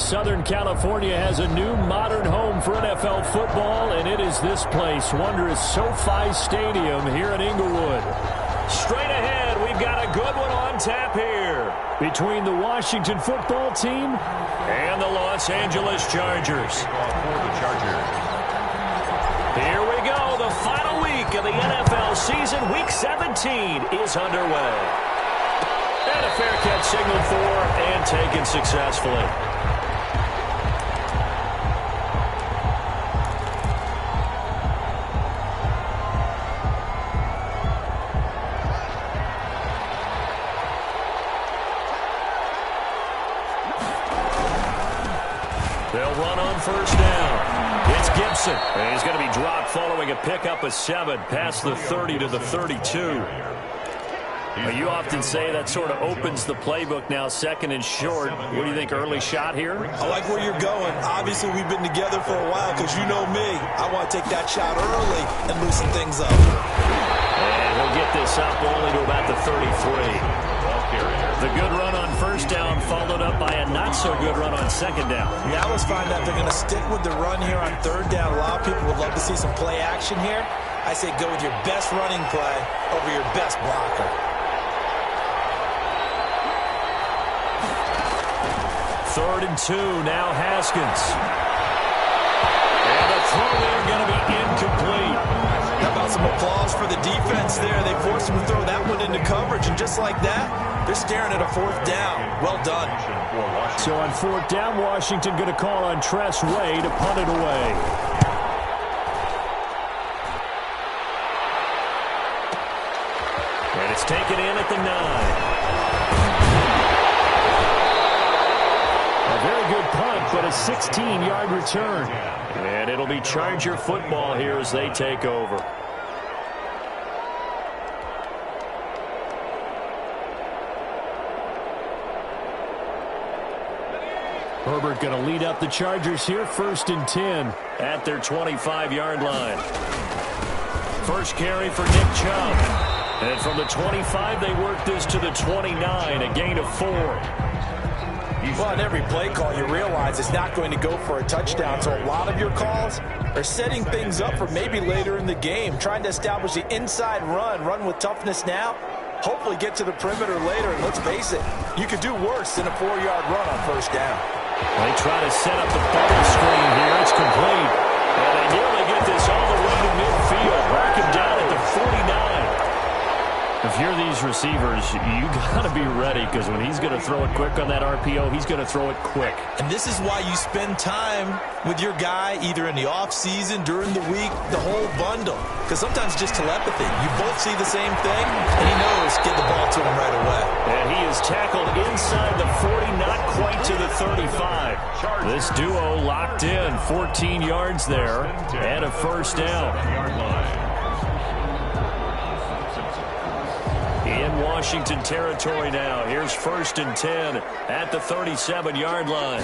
Southern California has a new modern home for NFL football, and it is this place, wondrous SoFi Stadium here in Inglewood. Straight ahead, we've got a good one on tap here between the Washington football team and the Los Angeles Chargers. Here we go. The final week of the NFL season, Week 17, is underway. And a fair catch signaled for and taken successfully. They'll run on first down. It's Gibson. And he's going to be dropped following a pickup of 7 past the 30 to the 32. You often say that sort of opens the playbook now, second and short. What do you think, early shot here? I like where you're going. Obviously, we've been together for a while because you know me. I want to take that shot early and loosen things up. And he'll get this up only to about the 33. The good run on first down followed up by a not-so-good run on second down. Now let's find out if they're going to stick with the run here on third down. A lot of people would love to see some play action here. I say go with your best running play over your best blocker. Third and 2, now Haskins. And the throw there going to be incomplete. How about some applause for the defense there? They forced him to throw that one into coverage, and just like that, they're staring at a fourth down. Well done. So on fourth down, Washington going to call on Tress Way to punt it away. And it's taken in at the 9. A very good punt, but a 16-yard return. And it'll be Charger football here as they take over. Herbert going to lead up the Chargers here, 1st and 10 at their 25-yard line. First carry for Nick Chubb. And from the 25, they work this to the 29, a gain of 4. Well, on every play call, you realize it's not going to go for a touchdown. So a lot of your calls are setting things up for maybe later in the game, trying to establish the inside run with toughness now, hopefully get to the perimeter later. And let's face it, you could do worse than a 4-yard run on first down. They try to set up the bubble screen here. It's complete. And they nearly get this all the way to midfield. Rack him down at the 49. If you're these receivers, you got to be ready, because when he's going to throw it quick on that RPO, he's going to throw it quick. And this is why you spend time with your guy either in the offseason, during the week, the whole bundle. Because sometimes just telepathy. You both see the same thing, and he knows get the ball to him right away. And he is tackled inside the 40, not quite to the 35. This duo locked in, 14 yards there, and a first down. In Washington territory now. Here's 1st and 10 at the 37-yard line.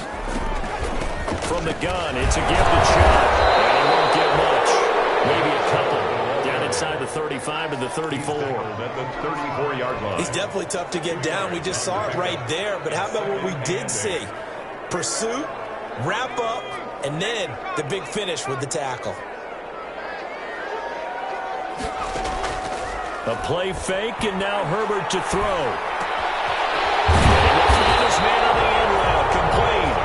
From the gun, it's a gifted shot. And he won't get much. Maybe a couple. Down inside the 35 and the 34. At the 34-yard line. He's definitely tough to get down. We just saw it right there. But how about what we did see? Pursuit, wrap up, and then the big finish with the tackle. A play fake, and now Herbert to throw. And the fastest man on the end route, complete.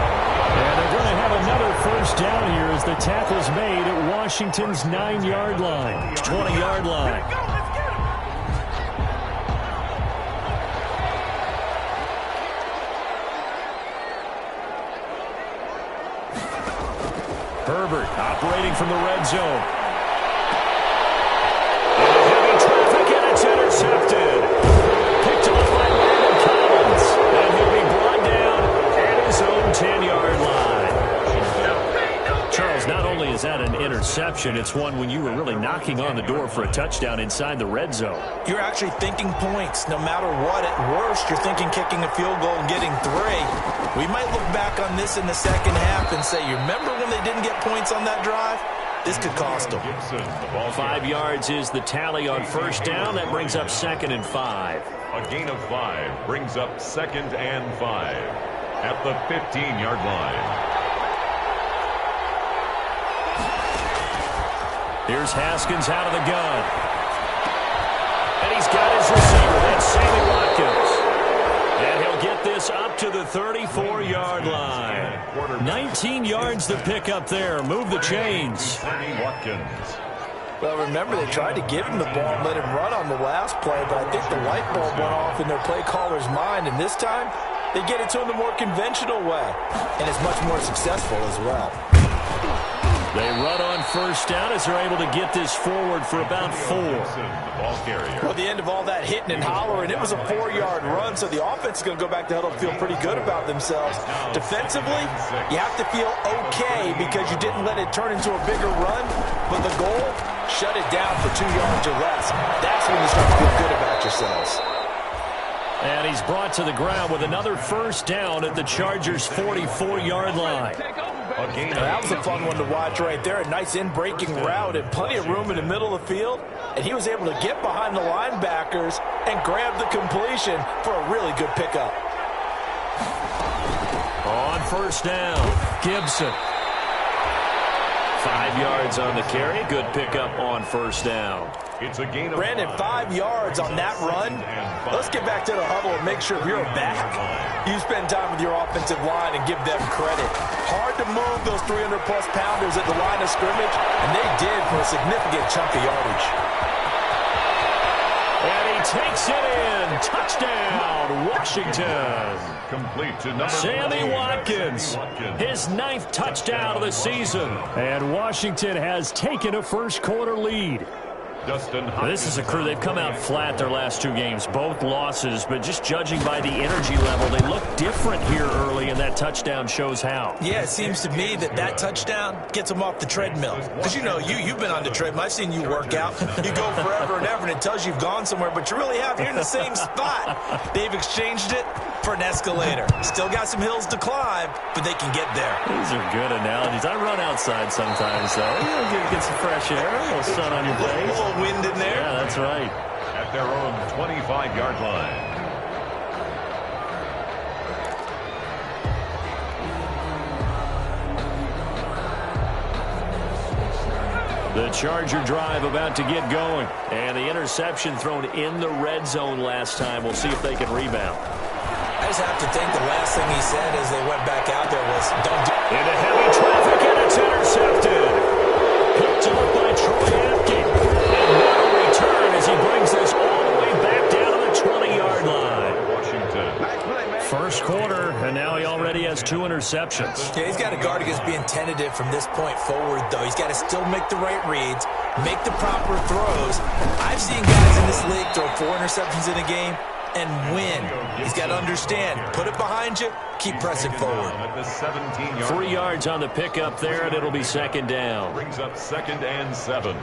And they're going to have another first down here as the tackle's made at Washington's 9-yard line, 20-yard line. Herbert operating from the red zone. Intercepted. Picked off by Landon Collins. And he'll be brought down at his own 10-yard line. Charles, not only is that an interception, it's one when you were really knocking on the door for a touchdown inside the red zone. You're actually thinking points. No matter what, at worst, you're thinking kicking a field goal and getting 3. We might look back on this in the second half and say, you remember when they didn't get points on that drive? This could cost them. 5 yards is the tally on first down. That brings up 2nd and 5. A gain of 5 brings up 2nd and 5. at the 15-yard line. Here's Haskins out of the gun. And he's got his receiver. That's Sammy Watkins. And he'll get this up to the 34-yard line. 19 yards to pick up there. Move the chains. Sammy Watkins. Well, remember, they tried to give him the ball and let him run on the last play, but I think the light bulb went off in their play caller's mind, and this time they get it to him the more conventional way, and it's much more successful as well. They run on first down as they're able to get this forward for about 4. Well, the end of all that hitting and hollering, it was a 4-yard run, so the offense is going to go back to huddle and feel pretty good about themselves. Defensively, you have to feel okay because you didn't let it turn into a bigger run, but the goal, shut it down for 2 yards or less. That's when you start to feel good about yourselves. And he's brought to the ground with another first down at the Chargers' 44-yard line. That was a fun one to watch right there. A nice in-breaking route and plenty of room in the middle of the field. And he was able to get behind the linebackers and grab the completion for a really good pickup. On first down, Gibson. 5 yards on the carry. Good pickup on first down. It's a gain of Brandon, 5 yards on that run. Let's get back to the huddle and make sure you're back. You spend time with your offensive line and give them credit. Hard to move those 300-plus pounders at the line of scrimmage, and they did for a significant chunk of yardage. And he takes it in. Touchdown, Washington. complete to number Sammy Watkins, his 9th touchdown of the season. And Washington has taken a first-quarter lead. This is a crew. They've come out flat their last 2 games, both losses, but just judging by the energy level, they look different here early, and that touchdown shows how. Yeah, it seems to me that touchdown gets them off the treadmill. Because, you know, you've been on the treadmill. I've seen you work out. You go forever and ever, and it tells you you've gone somewhere, but you really have. You're in the same spot. They've exchanged it for an escalator. Still got some hills to climb, but they can get there. These are good analogies. I run outside sometimes, though. You know, get some fresh air, a little sun on your face. A little wind in there. Yeah, that's right. At their own 25-yard line. The Charger drive about to get going. And the interception thrown in the red zone last time. We'll see if they can rebound. I just have to think the last thing he said as they went back out there was, don't do it. Into heavy traffic, and it's intercepted. Picked up by Troy Apke. And what a return as he brings this all the way back down to the 20-yard line. Washington. First quarter, and now he already has 2 interceptions. Yeah, he's got to guard against being tentative from this point forward, though. He's got to still make the right reads, make the proper throws. I've seen guys in this league throw 4 interceptions in a game and win. He's got to understand, put it behind you, keep pressing forward. 3 yards on the pickup there, and it'll be second down. Brings up 2nd and 7.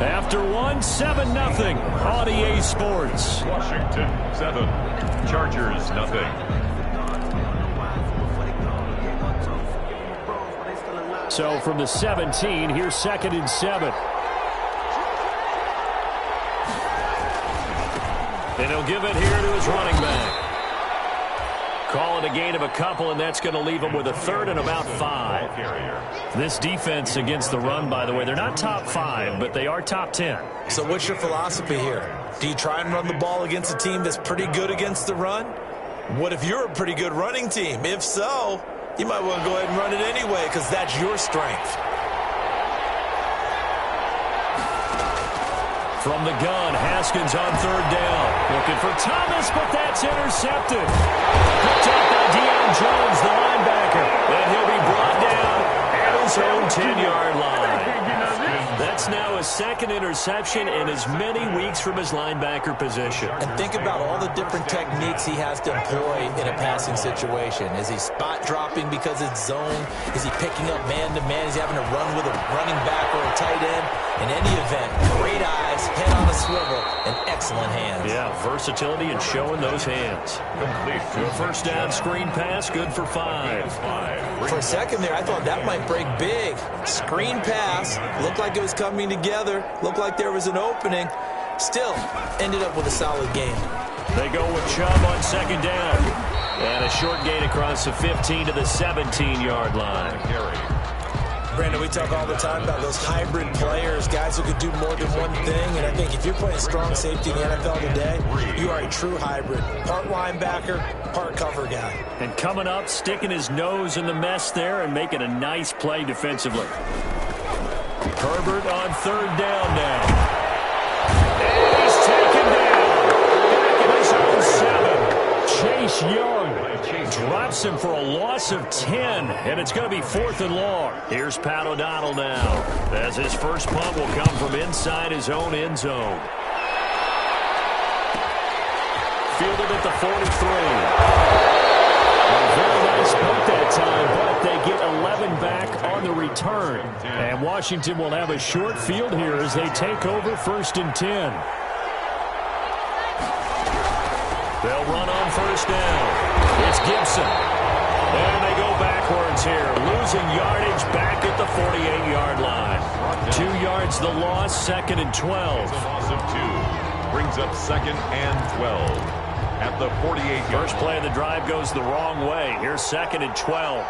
After 1, 7-0 on EA Sports. Washington 7, Chargers nothing. So from the 17, here's 2nd and 7. And he'll give it here to his running back. Call it a gain of a couple, and that's going to leave him with a 3rd and about 5. This defense against the run, by the way, they're not top 5, but they are top 10. So what's your philosophy here? Do you try and run the ball against a team that's pretty good against the run? What if you're a pretty good running team? If so, you might want to go ahead and run it anyway because that's your strength. From the gun, Haskins on 3rd down. Looking for Thomas, but that's intercepted. Picked up by Deion Jones, the linebacker. And he'll be brought down at his own 10-yard line. That's now his 2nd interception in as many weeks from his linebacker position. And think about all the different techniques he has to employ in a passing situation. Is he spot dropping because it's zone? Is he picking up man-to-man? Is he having to run with a running back or a tight end? In any event, great eyes, head on a swivel, and excellent hands. Yeah, versatility and showing those hands. Complete to a first down screen pass, good for 5. For a second there, I thought that might break big. Screen pass, looked like it was coming together, Looked like there was an opening. Still ended up with a solid game. They go with Chubb on second down. And a short gain across the 15 to the 17-yard line. Brandon, we talk all the time about those hybrid players, guys who could do more than one thing. And I think if you're playing strong safety in the NFL today, you are a true hybrid. Part linebacker, part cover guy. And coming up, sticking his nose in the mess there and making a nice play defensively. Herbert on third down now. And he's taken down. Back in his own 7. Chase Young drops him for a loss of 10, and it's going to be 4th and long. Here's Pat O'Donnell now, as his first punt will come from inside his own end zone. Fielded at the 43. A very nice punt that time, but they get 11 back on the return. And Washington will have a short field here as they take over 1st and 10. They'll run on first down. It's Gibson. And they go backwards here, losing yardage back at the 48-yard line. 2 yards the loss, 2nd and 12. Loss of 2 brings up 2nd and 12 at the 48-yard line. First play of the drive goes the wrong way. Here's 2nd and 12.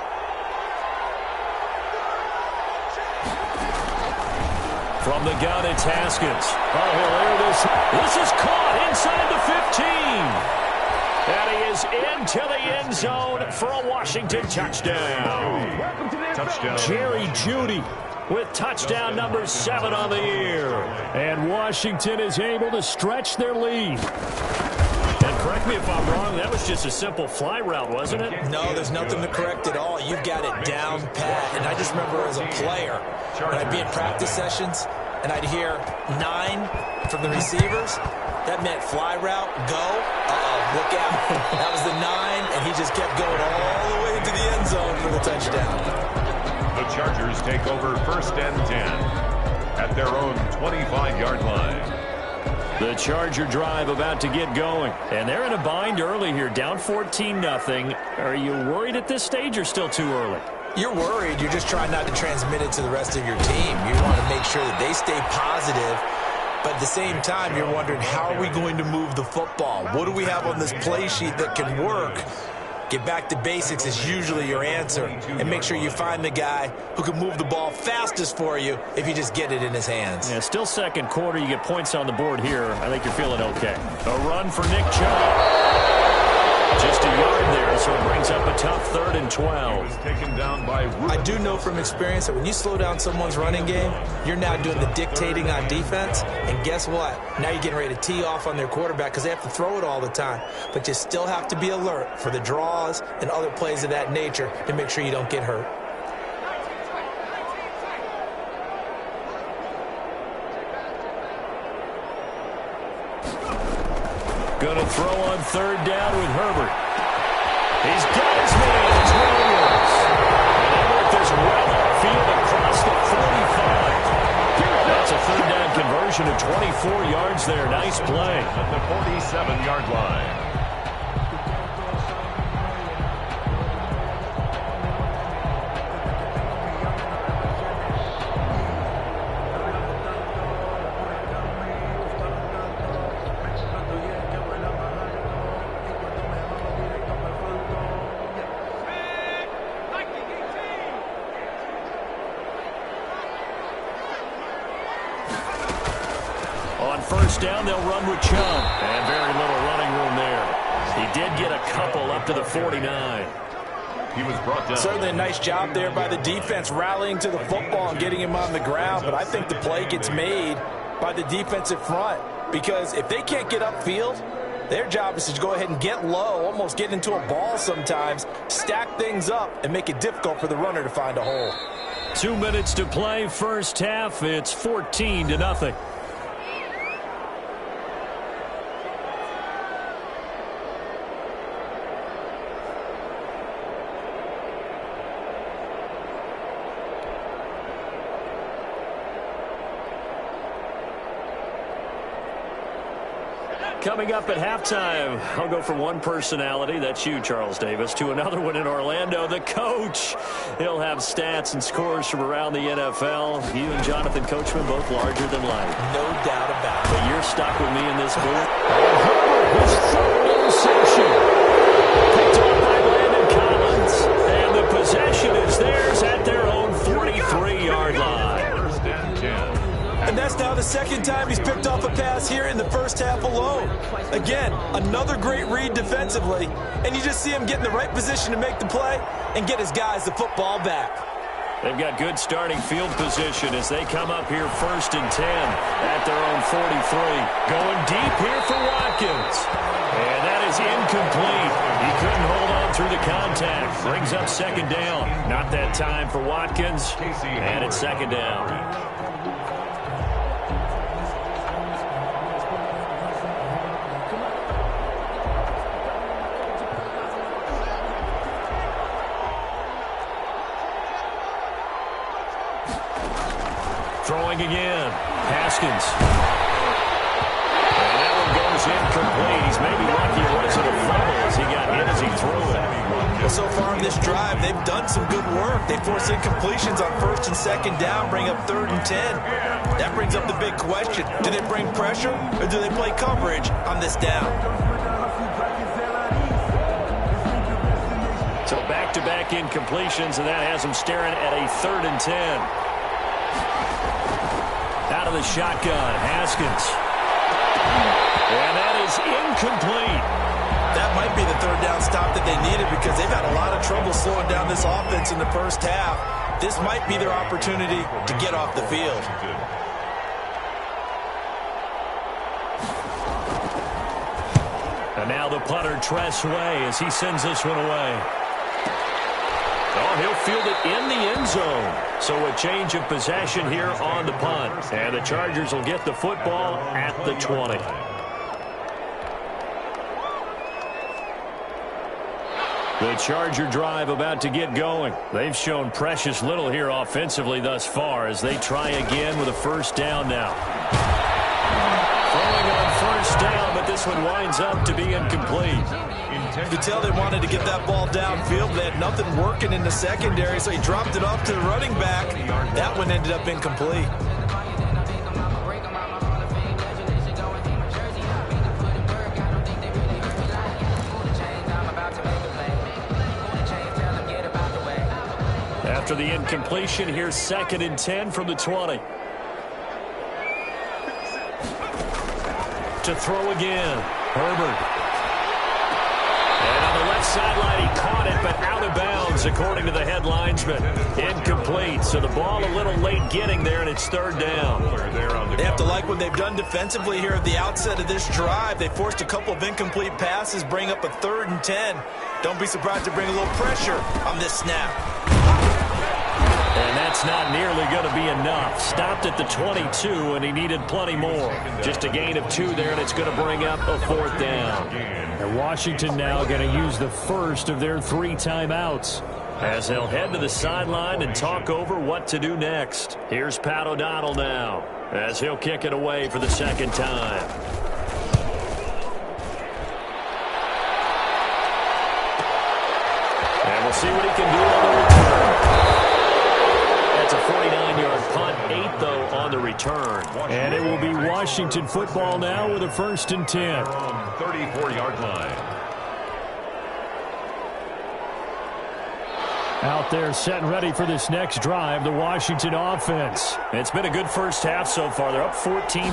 From the gun, it's Haskins. Oh, he'll air this. This is caught inside the 15. And he is into the end zone for a Washington touchdown. Touchdown. Jerry Jeudy with touchdown number 7 on the year. And Washington is able to stretch their lead. And correct me if I'm wrong, that was just a simple fly route, wasn't it? No, there's nothing to correct at all. You've got it down pat. And I just remember as a player, when I'd be in practice sessions, and I'd hear 9 from the receivers, that meant fly route, go. Look out. That was the 9, and he just kept going all the way into the end zone for the touchdown. The Chargers take over 1st and 10 at their own 25-yard line. The Charger drive about to get going. And they're in a bind early here, down 14-0. Are you worried at this stage or still too early? You're worried. You're just trying not to transmit it to the rest of your team. You want to make sure that they stay positive. But at the same time, you're wondering, how are we going to move the football? What do we have on this play sheet that can work? Get back to basics is usually your answer. And make sure you find the guy who can move the ball fastest for you if you just get it in his hands. Yeah, still second quarter. You get points on the board here. I think you're feeling okay. A run for Nick Chubb. Just a yard there, so it brings up a tough 3rd and 12. Taken down by I do know from experience that when you slow down someone's running game, you're now doing the dictating on defense. And guess what? Now you're getting ready to tee off on their quarterback because they have to throw it all the time. But you still have to be alert for the draws and other plays of that nature to make sure you don't get hurt. Going to throw on 3rd down with Herbert. He's got his man. It's Williams. And Everett is well upfield across the 45. That's a 3rd down conversion of 24 yards there. Nice play. at the 47-yard line. First down, they'll run with Chubb. And very little running room there. He did get a couple up to the 49. He was brought down. Certainly a nice job there by the defense rallying to the football and getting him on the ground. But I think the play gets made by the defensive front. Because if they can't get upfield, their job is to go ahead and get low, almost get into a ball sometimes, stack things up, and make it difficult for the runner to find a hole. 2 minutes to play, first half. It's 14-0. Coming up at halftime, I'll go from one personality, that's you, Charles Davis, to another one in Orlando, the coach. He'll have stats and scores from around the NFL. You and Jonathan Coachman both larger than life. No doubt about it. But you're stuck with me in this booth. His third interception. Picked off by Landon Collins. And the possession is theirs at their own 43-yard line. First and 10. And that's now the second time he's picked off a pass here in the first half alone. Again, another great read defensively. And you just see him get in the right position to make the play and get his guys the football back. They've got good starting field position as they come up here first and 10 at their own 43. Going deep here for Watkins. And that is incomplete. He couldn't hold on through the contact. Brings up second down. Not that time for Watkins. And it's second down. Throwing again. Haskins. And that one goes incomplete. He's maybe lucky it wasn't a fumble as he got hit as he threw it. Well, so far in this drive, they've done some good work. They force incompletions on first and second down, bring up third and 10. That brings up the big question. Do they bring pressure or do they play coverage on this down? So back-to-back incompletions, and that has them staring at a third and 10. Out of the shotgun, Haskins. And that is incomplete. That might be the third down stop that they needed because they've had a lot of trouble slowing down this offense in the first half. This might be their opportunity to get off the field. And now the punter, Tress Way, as he sends this one away. Oh, he'll field it in the end zone. So a change of possession here on the punt. And the Chargers will get the football at the 20. The Charger drive about to get going. They've shown precious little here offensively thus far as they try again with a first down now. Throwing on first down, but this one winds up to be incomplete. You could tell they wanted to get that ball downfield. They had nothing working in the secondary, so he dropped it off to the running back. That one ended up incomplete. After the incompletion, here's second and 10 from the 20. To throw again, Herbert. And on the left sideline, he caught it, but out of bounds, according to the head linesman. Incomplete, so the ball a little late getting there, and it's third down. They have to like what they've done defensively here at the outset of this drive. They forced a couple of incomplete passes, bring up a third and 10. Don't be surprised to bring a little pressure on this snap. And that's not nearly going to be enough. Stopped at the 22, and he needed plenty more. Just a gain of 2 there, and it's going to bring up a fourth down. And Washington now going to use the first of their 3 timeouts as they'll head to the sideline and talk over what to do next. Here's Pat O'Donnell now as he'll kick it away for the second time. And we'll see what he can do on the return. That's a 49-yard punt, 8 though on the return. And it will be Washington football now with a first and 10. From 34-yard line. Out there set and ready for this next drive, the Washington offense. It's been a good first half so far. They're up 14-0.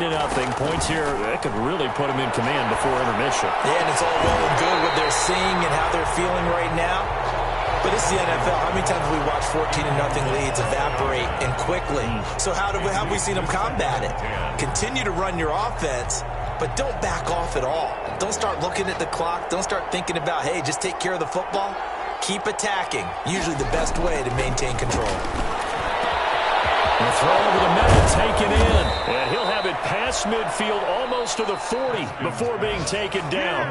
Points here, that could really put them in command before intermission. Yeah, and it's all well and good what they're seeing and how they're feeling right now. But this is the NFL. How many times have we watched 14-0 leads evaporate and quickly? So how have we seen them combat it? Continue to run your offense, but don't back off at all. Don't start looking at the clock. Don't start thinking about, hey, just take care of the football. Keep attacking. Usually the best way to maintain control. The throw over the middle, taken in. And he'll have it past midfield almost to the 40 before being taken down.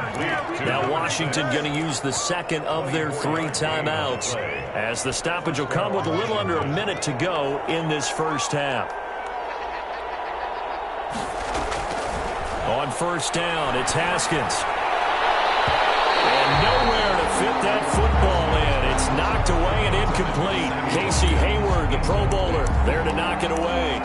Now Washington going to use the second of their 3 timeouts as the stoppage will come with a little under a minute to go in this first half. On first down, it's Haskins. And nowhere to fit that football in. It's knocked away and incomplete. Casey Hayward, the Pro Bowler, there to knock it away.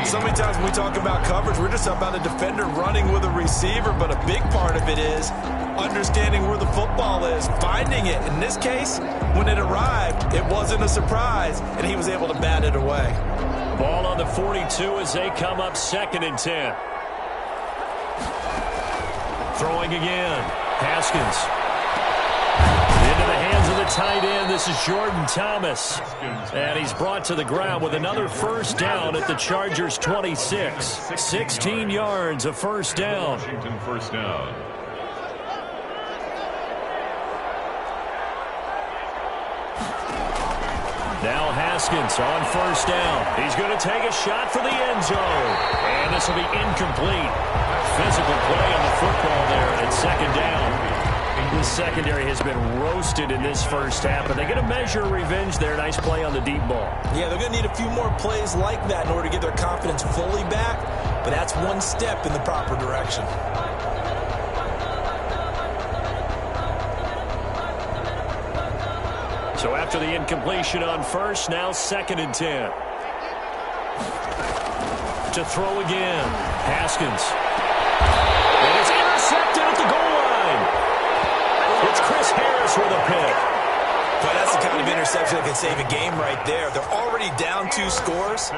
So many times when we talk about coverage, we're just about a defender running with a receiver, but a big part of it is understanding where the football is, finding it. In this case, when it arrived, it wasn't a surprise, and he was able to bat it away. Ball on the 42 as they come up 2nd and 10. Throwing again. Haskins. Into the hands of the tight end. This is Jordan Thomas. And he's brought to the ground with another first down at the Chargers 26. 16 yards of first down. Washington first down. Now Haskins on first down. He's going to take a shot for the end zone. And this will be incomplete. Physical play on the football there, and it's 2nd down. This secondary has been roasted in this first half, but they get a measure of revenge there. Nice play on the deep ball. Yeah, they're going to need a few more plays like that in order to get their confidence fully back, but that's one step in the proper direction. So after the incompletion on first, now 2nd and 10. To throw again, Haskins. And it's intercepted at the goal line. It's Chris Harris with a pick. But that's the kind of interception that can save a game right there. They're already down 2 scores.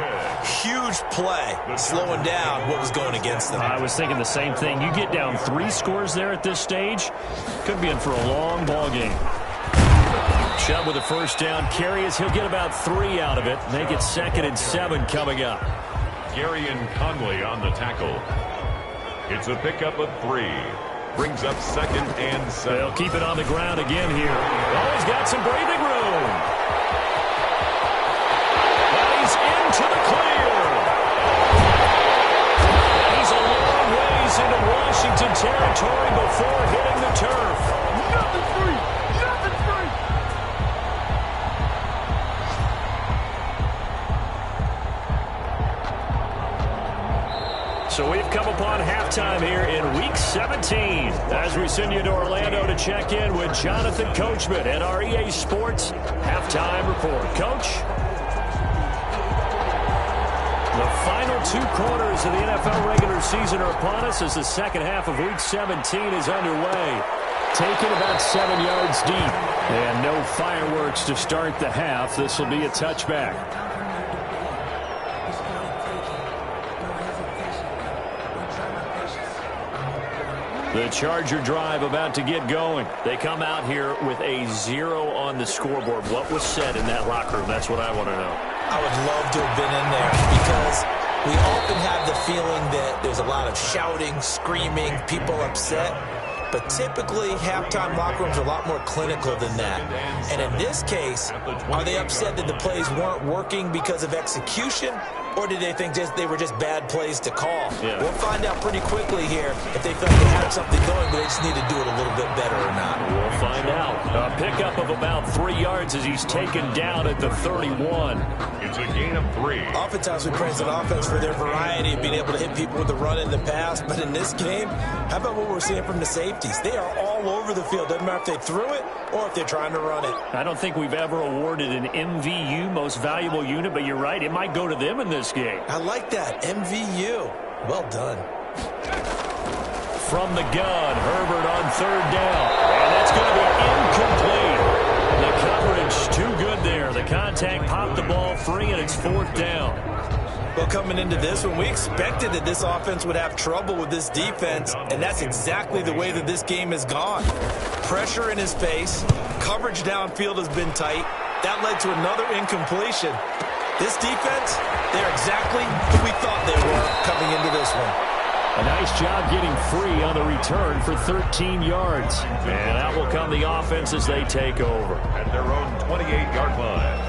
Huge play, slowing down what was going against them. I was thinking the same thing. You get down 3 scores there at this stage, could be in for a long ball game. Chubb with a first down carry as he'll get about 3 out of it. Make it 2nd and 7 coming up. Gary and Conley on the tackle. It's a pickup of 3. Brings up 2nd and 7. They'll keep it on the ground again here. Oh, he's got some breathing room. But he's into the clear. He's a long ways into Washington territory before hitting the turf. Nothing free. Nothing free. So we've come upon halftime here in Week 17 as we send you to Orlando to check in with Jonathan Coachman at our EA Sports Halftime Report. Coach? The final 2 quarters of the NFL regular season are upon us as the second half of Week 17 is underway. Taken about 7 yards deep. And no fireworks to start the half. This will be a touchback. The Charger drive about to get going. They come out here with a 0 on the scoreboard. What was said in that locker room? That's what I want to know. I would love to have been in there because we often have the feeling that there's a lot of shouting, screaming, people upset. But typically, halftime locker rooms are a lot more clinical than that. And in this case, are they upset that the plays weren't working because of execution? Or did they think they were just bad plays to call? Yeah. We'll find out pretty quickly here if they felt they had something going, but they just need to do it a little bit better or not. We'll find out. A pickup of about 3 yards as he's taken down at the 31. It's a gain of 3. Oftentimes we praise an offense for their variety of being able to hit people with the run in the pass, but in this game, how about what we're seeing from the safeties? They are all over the field. Doesn't matter if they threw it or if they're trying to run it. I don't think we've ever awarded an MVU, most valuable unit, but you're right. It might go to them in this game. I like that. MVU. Well done. From the gun, Herbert on 3rd down. And that's going to be incomplete. The coverage too good there. The contact popped the ball free, and it's 4th down. Well, coming into this one, we expected that this offense would have trouble with this defense, and that's exactly the way that this game has gone. Pressure in his face. Coverage downfield has been tight. That led to another incompletion. This defense, they're exactly who we thought they were coming into this one. A nice job getting free on the return for 13 yards. And out will come the offense as they take over. At their own 28-yard line.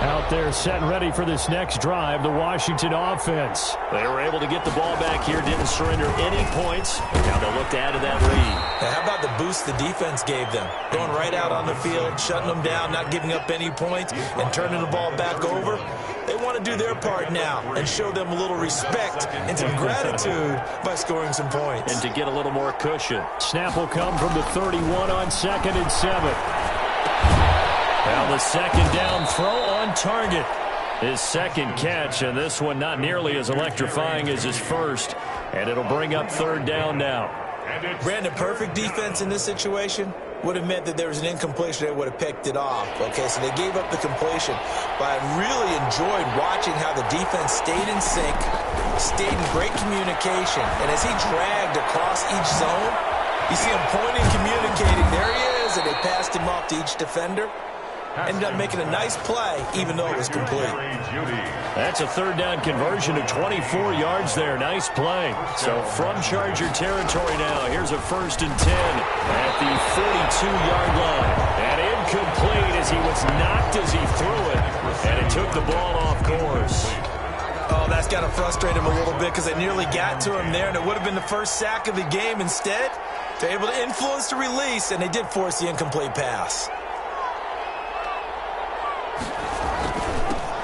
Out there set and ready for this next drive, the Washington offense. They were able to get the ball back here, didn't surrender any points. Now they'll look to add to that lead. Now, how about the boost the defense gave them? Going right out on the field, shutting them down, not giving up any points, and turning the ball back over. They want to do their part now and show them a little respect and some gratitude by scoring some points. And to get a little more cushion. Snap will come from the 31 on 2nd and 7. Now the second down throw on target. His second catch, and this one not nearly as electrifying as his first. And it'll bring up 3rd down now. Brandon, perfect defense in this situation would have meant that there was an incompletion. They would have picked it off. Okay, so they gave up the completion. But I really enjoyed watching how the defense stayed in sync, stayed in great communication. And as he dragged across each zone, you see him pointing, communicating. There he is, and they passed him off to each defender. Ended up making a nice play, even though it was complete. That's a 3rd down conversion of 24 yards there. Nice play. So from Charger territory now, here's a 1st and 10 at the 42-yard line. And incomplete as he was knocked as he threw it. And it took the ball off course. Oh, that's got to frustrate him a little bit because they nearly got to him there, and it would have been the first sack of the game. Instead, they're able to influence the release, and they did force the incomplete pass.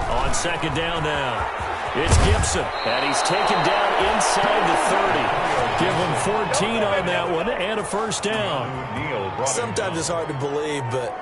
On 2nd down now, it's Gibson, and he's taken down inside the 30. Give him 14 on that one and a 1st down. Sometimes it's hard to believe, but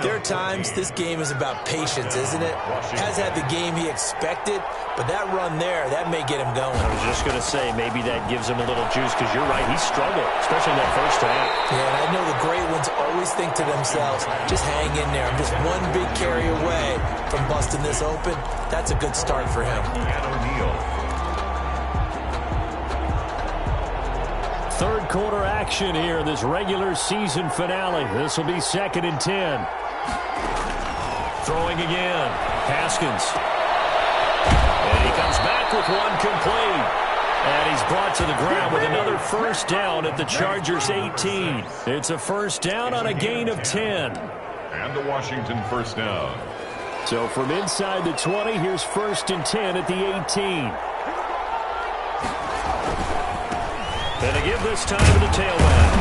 there are times this game is about patience, isn't it? Has had the game he expected, but that run there, that may get him going. I was just going to say, maybe that gives him a little juice, because you're right, he struggled, especially in that first half. Yeah, and I know the great ones always think to themselves, just hang in there. I'm just one big carry away from busting this open. That's a good start for him. Third quarter action here in this regular season finale. This will be 2nd and 10. Throwing again. Haskins. And he comes back with one complete. And he's brought to the ground with another 1st down at the Chargers 18. It's a 1st down on a gain of 10. And the Washington 1st down. So from inside the 20, here's 1st and 10 at the 18. And they give this time to the tailback.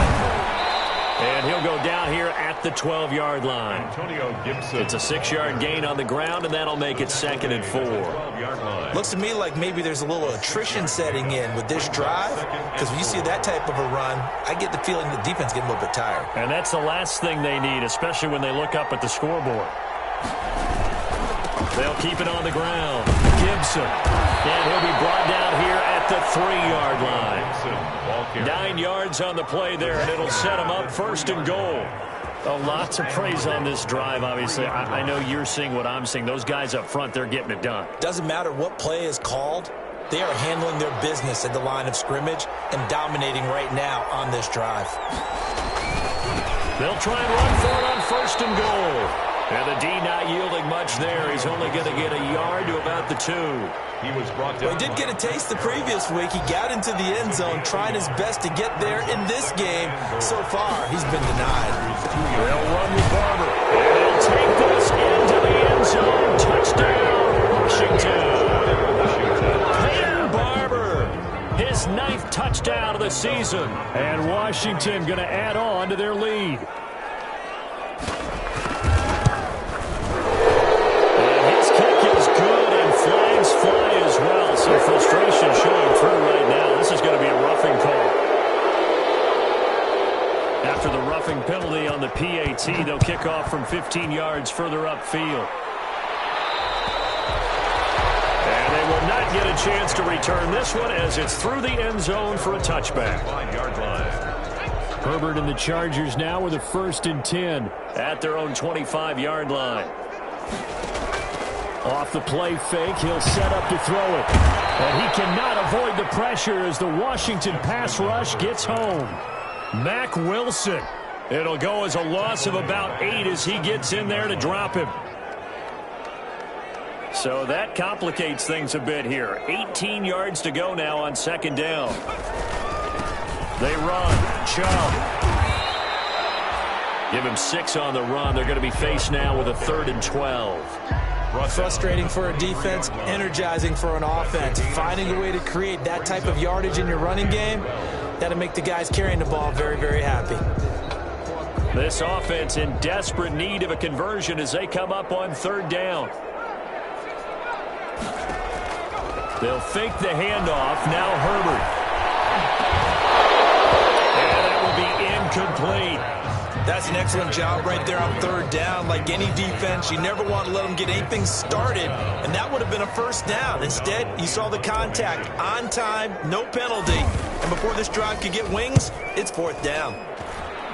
And he'll go down here at the 12-yard line. Antonio Gibson. It's a 6-yard gain on the ground, and that'll make it 2nd and 4. Looks to me like maybe there's a little attrition setting in with this drive, because when you see that type of a run, I get the feeling the defense getting a little bit tired. And that's the last thing they need, especially when they look up at the scoreboard. They'll keep it on the ground. Gibson. And he'll be brought down here at the 3-yard line. 9 yards on the play there, and it'll set him up 1st and goal. Lots of praise on this drive, obviously. I know you're seeing what I'm seeing. Those guys up front, they're getting it done. Doesn't matter what play is called. They are handling their business at the line of scrimmage and dominating right now on this drive. They'll try and run for it on 1st and goal. And the D not yielding much there. He's only going to get a yard to about the 2. He was brought down. Well, he did get a taste the previous week. He got into the end zone, trying his best to get there in this game. So far, he's been denied. They'll run with Barber. And he'll take this into the end zone. Touchdown, Washington. Peyton Barber, his 9th touchdown of the season. And Washington going to add on to their lead. Fly as well. Some frustration showing through right now. This is going to be a roughing call. After the roughing penalty on the PAT, they'll kick off from 15 yards further upfield. And they will not get a chance to return this one as it's through the end zone for a touchback. 5-yard line. Herbert and the Chargers now with a 1st and 10 at their own 25-yard line. Off the play fake, he'll set up to throw it. And he cannot avoid the pressure as the Washington pass rush gets home. Mack Wilson. It'll go as a loss of about 8 as he gets in there to drop him. So that complicates things a bit here. 18 yards to go now on 2nd down. They run. Chubb. Give him 6 on the run. They're going to be faced now with a 3rd and 12. Frustrating for a defense, energizing for an offense. Finding a way to create that type of yardage in your running game, that'll make the guys carrying the ball very, very happy. This offense in desperate need of a conversion as they come up on third down. They'll fake the handoff. Now Herbert. And that will be incomplete. That's an excellent job right there on third down. Like any defense, you never want to let them get anything started, and that would have been a first down. Instead, you saw the contact on time, no penalty. And before this drive could get wings, it's fourth down.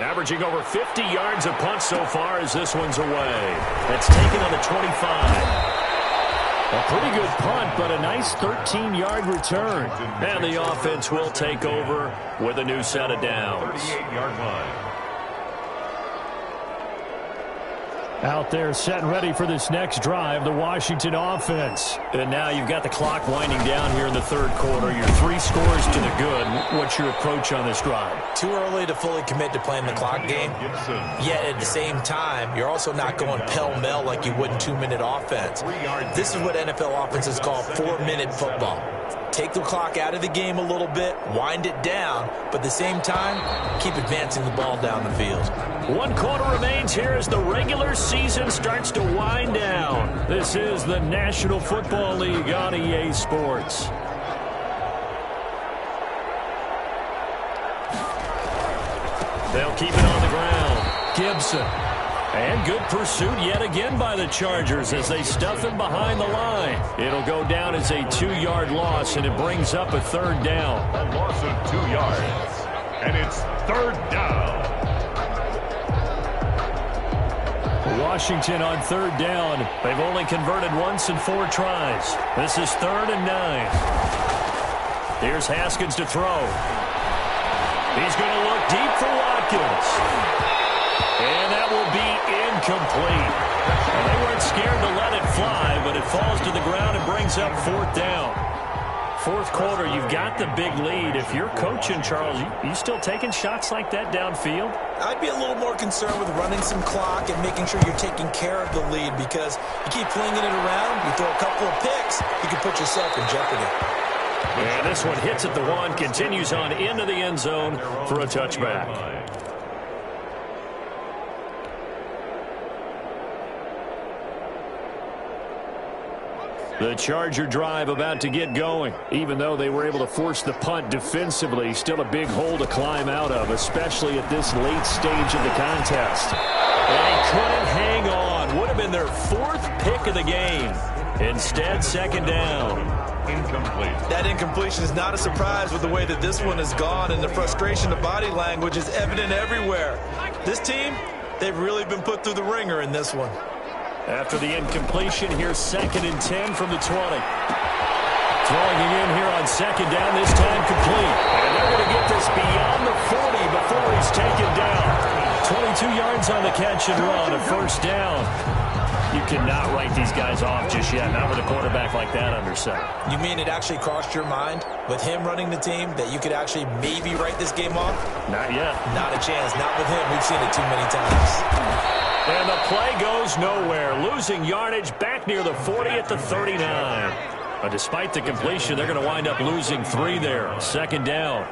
Averaging over 50 yards a punt so far as this one's away. That's taken on the 25. A pretty good punt, but a nice 13-yard return. And the offense will take over with a new set of downs. 38-yard line. Out there set and ready for this next drive, the Washington offense. And now you've got the clock winding down here in the third quarter. You're 3 scores to the good. What's your approach on this drive? Too early to fully commit to playing the clock game. Yet at the same time, you're also not going pell-mell like you would in 2-minute offense. This is what NFL offenses call 4-minute football. Take the clock out of the game a little bit, wind it down, but at the same time, keep advancing the ball down the field. 1 quarter remains here as the regular season starts to wind down. This is the National Football League on EA Sports. They'll keep it on the ground. Gibson. And good pursuit yet again by the Chargers as they stuff him behind the line. It'll go down as a 2-yard loss, and it brings up a third down. A loss of 2 yards. And it's third down. Washington on third down. They've only converted once in 4 tries. This is 3rd and 9. Here's Haskins to throw. He's going to look deep for Watkins. And that will be incomplete. And they weren't scared to let it fly, but it falls to the ground and brings up 4th down. 4th quarter, you've got the big lead. If you're coaching, Charles, you still taking shots like that downfield? I'd be a little more concerned with running some clock and making sure you're taking care of the lead, because you keep flinging it around, you throw a couple of picks, you can put yourself in jeopardy. And this one hits at the 1, continues on into the end zone for a touchback. The Charger drive about to get going. Even though they were able to force the punt defensively, still a big hole to climb out of, especially at this late stage of the contest. And he couldn't hang on. Would have been their 4th pick of the game. Instead, 2nd down. Incomplete. That incompletion is not a surprise with the way that this one has gone, and the frustration of body language is evident everywhere. This team, they've really been put through the ringer in this one. After the incompletion, here's 2nd and 10 from the 20. Throwing again here on 2nd down, this time complete. And they're going to get this beyond the 40 before he's taken down. 22 yards on the catch and run, a 1st down. You cannot write these guys off just yet, not with a quarterback like that under center. You mean it actually crossed your mind with him running the team that you could actually maybe write this game off? Not yet. Not a chance. Not with him. We've seen it too many times. And the play goes nowhere. Losing yardage back near the 40 at the 39. But despite the completion, they're going to wind up losing 3 there. 2nd down.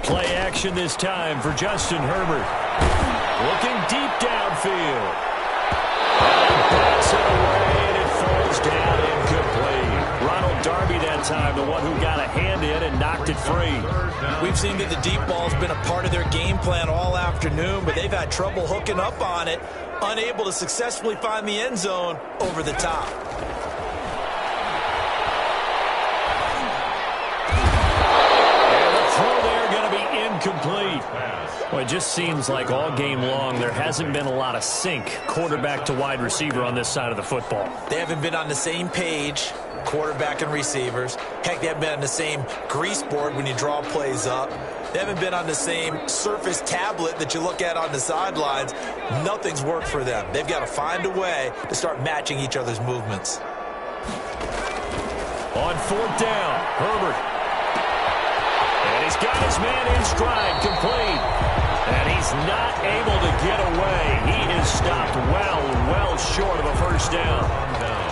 Play action this time for Justin Herbert. Looking deep downfield. And bats it away, and it falls down incomplete. Ronald Darby that time, the one who got a hand in and knocked it free. We've seen that the deep ball's been a part of their game plan all afternoon, but they've had trouble hooking up on it, unable to successfully find the end zone over the top. And the throw there going to be incomplete. Well, it just seems like all game long there hasn't been a lot of sync quarterback to wide receiver on this side of the football. They haven't been on the same page, quarterback and receivers. Heck, they haven't been on the same grease board when you draw plays up. They haven't been on the same Surface tablet that you look at on the sidelines. Nothing's worked for them. They've got to find a way to start matching each other's movements. On 4th down, Herbert. And he's got his man in stride, complete. And he's not able to get away. He is stopped well short of a first down.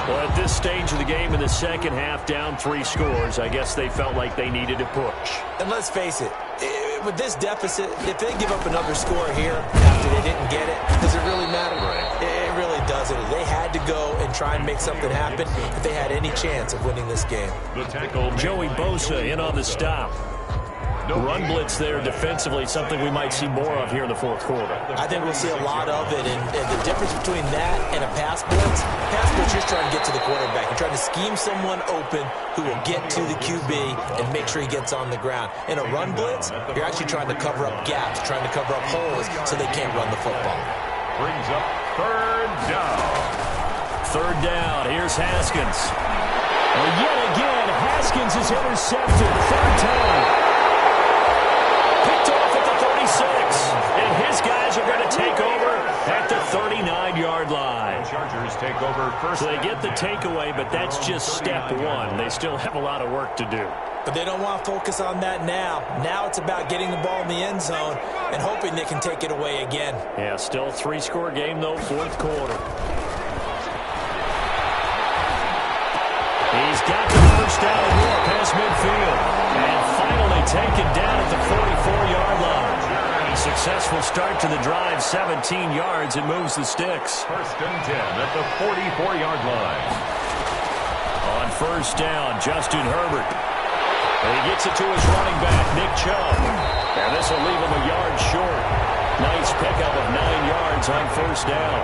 Well, at this stage of the game in the second half, down 3 scores, I guess they felt like they needed to push. And let's face it, with this deficit, if they give up another score here after they didn't get it, does it really matter? Right. It really doesn't. They had to go and try and make something happen if they had any chance of winning this game. The tackle. Joey Bosa in on the stop. Run blitz there defensively, something we might see more of here in the fourth quarter. I think we'll see a lot of it, and the difference between that and a pass blitz, you're trying to get to the quarterback. You're trying to scheme someone open who will get to the QB and make sure he gets on the ground. In a run blitz, you're actually trying to cover up gaps, trying to cover up holes so they can't run the football. Brings up third down. Third down, here's Haskins. Well, yet again, Haskins is intercepted. Third time. Picked off at the 36, and his guys are going to take over at the 39-yard line. Chargers take over first. So they get the takeaway, but that's just step one. They still have a lot of work to do. But they don't want to focus on that now. Now it's about getting the ball in the end zone and hoping they can take it away again. Yeah, still 3-score game, though, fourth quarter. He's got the first down and more past midfield. And finally taken down at the 44-yard line. Successful start to the drive, 17 yards, and moves the sticks. First and 10 at the 44-yard line. On first down, Justin Herbert. And he gets it to his running back, Nick Chubb. And this will leave him a yard short. Nice pickup of 9 yards on first down.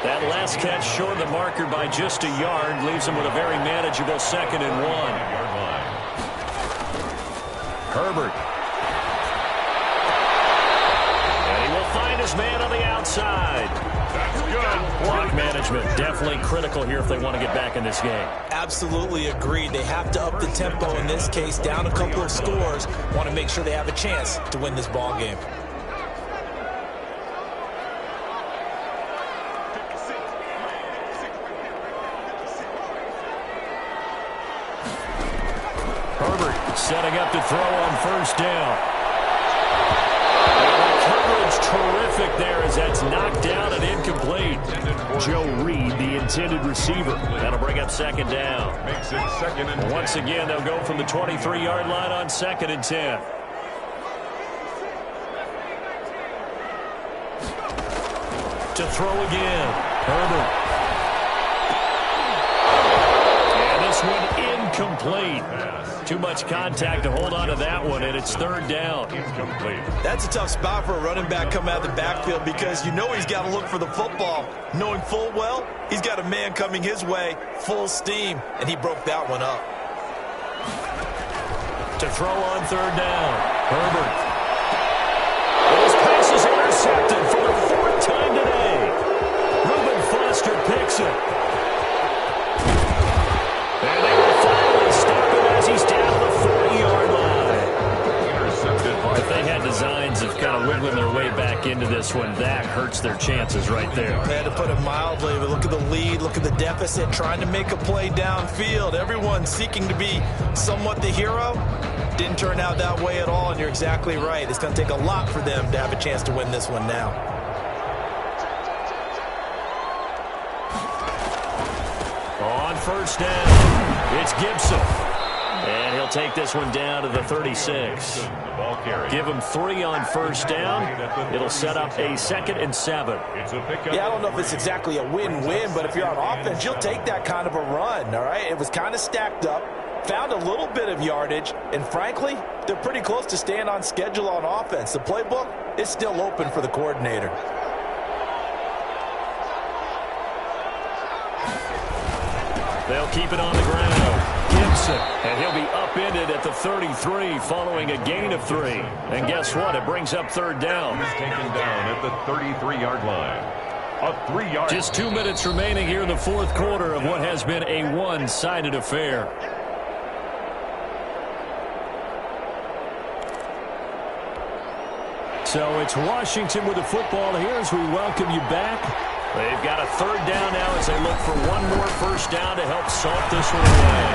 That last catch short of the marker by just a yard leaves him with a very manageable 2nd and 1. Herbert. And he will find his man on the outside. That's good. Clock management definitely critical here if they want to get back in this game. Absolutely agreed. They have to up the tempo in this case, down a couple of scores. Want to make sure they have a chance to win this ball game. Setting up to throw on first down. And the coverage terrific there as that's knocked down and incomplete. Joe Reed, the intended receiver. That'll bring up 2nd down. Makes it 2nd and 10. Once again, they'll go from the 23-yard line on 2nd and 10. To throw again. Herbert. And this one incomplete. Too much contact to hold on to that one, and it's 3rd down. Incomplete. That's a tough spot for a running back coming out of the backfield because you know he's got to look for the football, knowing full well he's got a man coming his way, full steam, and he broke that one up. To throw on 3rd down, Herbert. Those passes intercepted for the 4th time today. Reuben Foster picks it. And they will finally stop him as he's down to the 40-yard line. Intercepted. If they had designs of kind of wiggling their way back into this one, that hurts their chances right there. They had to put it mildly, but look at the lead, look at the deficit, trying to make a play downfield. Everyone seeking to be somewhat the hero. Didn't turn out that way at all, and you're exactly right. It's going to take a lot for them to have a chance to win this one now. On first down, it's Gibson. And he'll take this one down to the 36. Give him 3 on first down. It'll set up a 2nd and 7. Yeah, I don't know if it's exactly a win-win, but if you're on offense, you'll take that kind of a run, all right? It was kind of stacked up, found a little bit of yardage, and frankly, they're pretty close to staying on schedule on offense. The playbook is still open for the coordinator. They'll keep it on the ground. Gibson, and he'll be upended at the 33 following a gain of 3. And guess what? It brings up 3rd down. He's taken down at the 33-yard line. A 3-yard. Just 2 minutes remaining here in the fourth quarter of what has been a one-sided affair. So it's Washington with the football here as we welcome you back. They've got a 3rd down now as they look for one more first down to help salt this one away.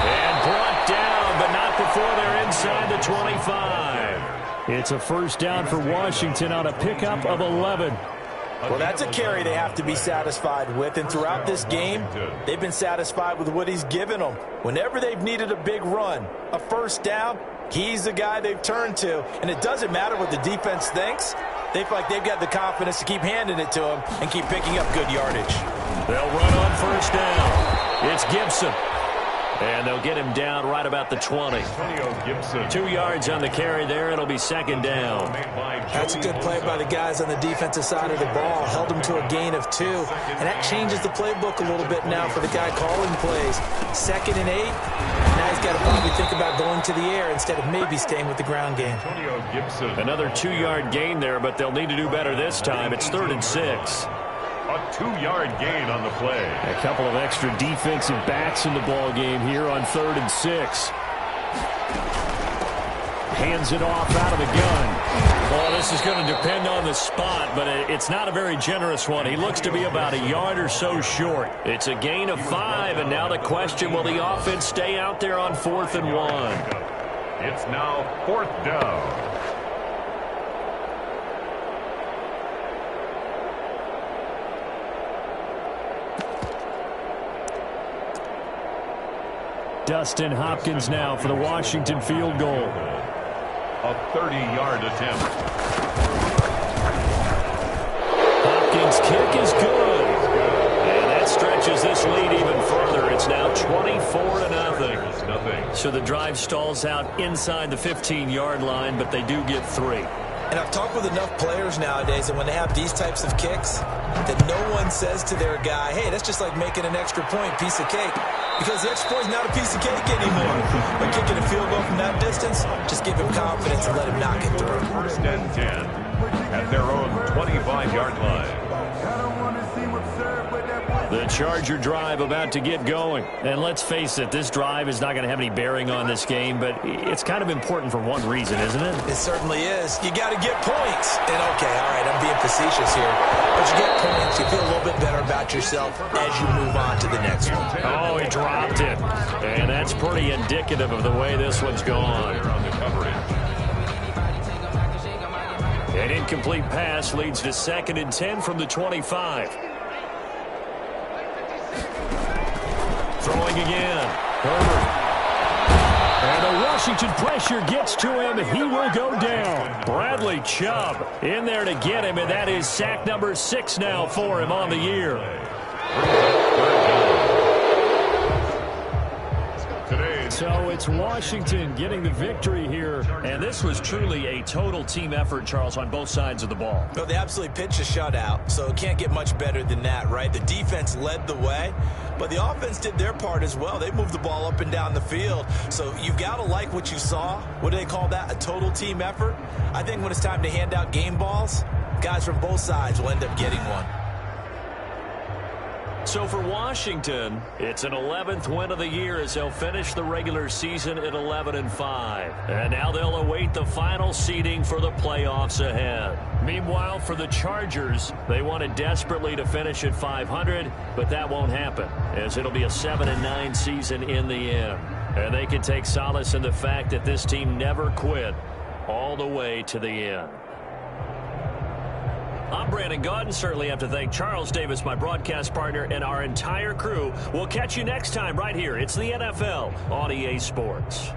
And brought down, but not before they're inside the 25. It's a first down for Washington on a pickup of 11. Well, that's a carry they have to be satisfied with, and throughout this game, they've been satisfied with what he's given them. Whenever they've needed a big run, a first down, he's the guy they've turned to, and it doesn't matter what the defense thinks. They feel like they've got the confidence to keep handing it to him and keep picking up good yardage. They'll run on first down. It's Gibson. And they'll get him down right about the 20. 2 yards on the carry there. It'll be second down. That's a good play by the guys on the defensive side of the ball. Held them to a gain of 2. And that changes the playbook a little bit now for the guy calling plays. 2nd and 8. Now he's got to probably think about going to the air instead of maybe staying with the ground game. Another 2-yard gain there, but they'll need to do better this time. It's 3rd and 6. A 2-yard gain on the play. A couple of extra defensive backs in the ball game here on 3rd and 6. Hands it off out of the gun. Well, this is going to depend on the spot, but it's not a very generous one. He looks to be about a yard or so short. It's a gain of 5, and now the question, will the offense stay out there on 4th and 1? It's now 4th down. Dustin Hopkins now for the Washington field goal. A 30-yard attempt. Hopkins' kick is good. And that stretches this lead even further. It's now 24-0. So the drive stalls out inside the 15-yard line, but they do get 3. And I've talked with enough players nowadays that when they have these types of kicks, that no one says to their guy, hey, that's just like making an extra point, piece of cake. Because the extra point is not a piece of cake anymore. But kicking a field goal from that distance, just give him confidence and let him knock it through. 1st and 10 at their own 25-yard line. The Charger drive about to get going. And let's face it, this drive is not going to have any bearing on this game, but it's kind of important for one reason, isn't it? It certainly is. You got to get points. And, okay, all right, I'm being facetious here. But you get points, you feel a little bit better about yourself as you move on to the next one. Oh, he dropped it. And that's pretty indicative of the way this one's gone. An incomplete pass leads to 2nd and 10 from the 25. Throwing again. Herbert. And the Washington pressure gets to him. He will go down. Bradley Chubb in there to get him, and that is sack number 6 now for him on the year. So it's Washington getting the victory here. And this was truly a total team effort, Charles, on both sides of the ball. Well, they absolutely pitched a shutout, so it can't get much better than that, right? The defense led the way, but the offense did their part as well. They moved the ball up and down the field. So you've got to like what you saw. What do they call that? A total team effort? I think when it's time to hand out game balls, guys from both sides will end up getting one. So for Washington, it's an 11th win of the year as they'll finish the regular season at 11-5. And now they'll await the final seeding for the playoffs ahead. Meanwhile, for the Chargers, they wanted desperately to finish at 500, but that won't happen, as it'll be a 7-9 season in the end. And they can take solace in the fact that this team never quit all the way to the end. I'm Brandon Gaudin. Certainly have to thank Charles Davis, my broadcast partner, and our entire crew. We'll catch you next time right here. It's the NFL on EA Sports.